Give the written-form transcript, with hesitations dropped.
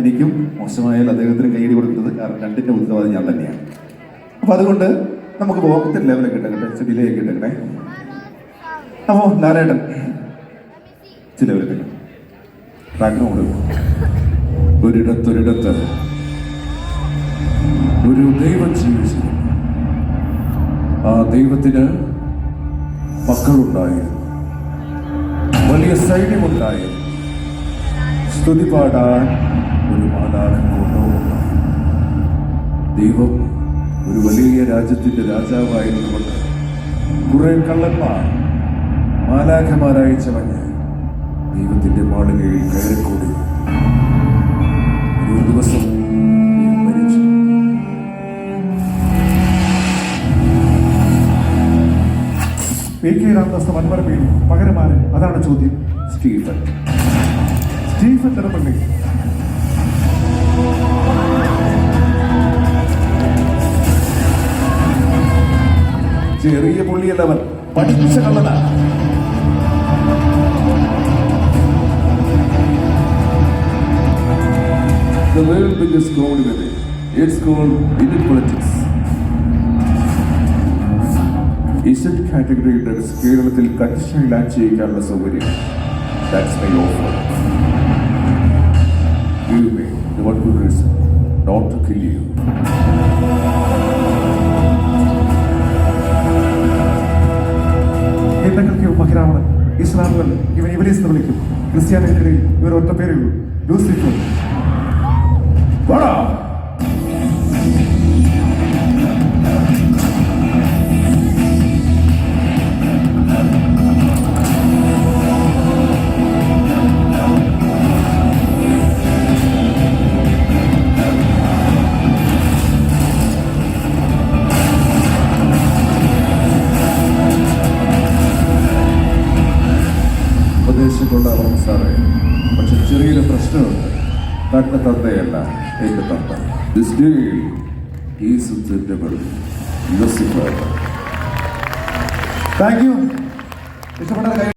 എനിക്കും മോശമായാൽ അദ്ദേഹത്തിന് കൈയടി കൊടുക്കുന്നത്, കാരണം രണ്ടിന്റെ ഉത്തരവാദി ഞാൻ തന്നെയാണ്. അപ്പൊ അതുകൊണ്ട് നമുക്ക് പോകാം. ഇത്തിരി ലെവലൊക്കെ ഇട്ടേ, ഡിലേക്ക് ഇട്ടേ. അപ്പോ നാരായണൻ ചിലവരൊക്കെ ട്രാക്കിനോട് ഒരിടത്തൊരിടത്ത് ഒരു ദൈവം ജീവിച്ചു. ആ ദൈവത്തിന് മക്കളുണ്ടായിരുന്നു, വലിയ സൈന്യമുണ്ടായിരുന്നു, സ്തുതി പാടാൻ ഒരു മാലാഖൻ കൊണ്ടുണ്ടായി. ദൈവം ഒരു വലിയ രാജ്യത്തിന്റെ രാജാവായിരുന്നുകൊണ്ട് കുറെ കള്ളന്മാർ മാലാഖമാരയച്ചവന് ദൈവത്തിന്റെ മാളികയിൽ കയറിക്കൂടി. ഒരു ദിവസം മരിച്ചു. രാമദാസ് മൻമര പേര് പകരമാര്, അതാണ് ചോദ്യം. സ്റ്റീഫൻ തിരുപ്പള്ളി. ചെറിയ പുള്ളിയല്ലവൻ, പഠിച്ച കള്ളനാണ്. The world biggest comedy with it. It's called Indian politics. Asian category കേരളത്തിൽ കണ്ടീഷണൽ ലാൻഡ് ചെയ്യിക്കാനുള്ള സൗകര്യം. That's my offer. Give me the one good reason not to kill you. എന്തൊക്കെ മഹിരാവണം ഇസ്ലാമുകൾ ഇവൻ ഇവലീസ് എന്ന് വിളിക്കും. ക്രിസ്ത്യാനികളിൽ ഇവർ ഒറ്റ പേരേ ഉള്ളൂ, ലൂസിഫർ. ഉപദേശിക്കൊണ്ടാവണം സാറേ, പക്ഷെ ചെറിയൊരു പ്രശ്നമുണ്ട്. തന്റെ തന്തയല്ല എന്റെ തന്ത. This deal is the devil, Lucifer. Thank you.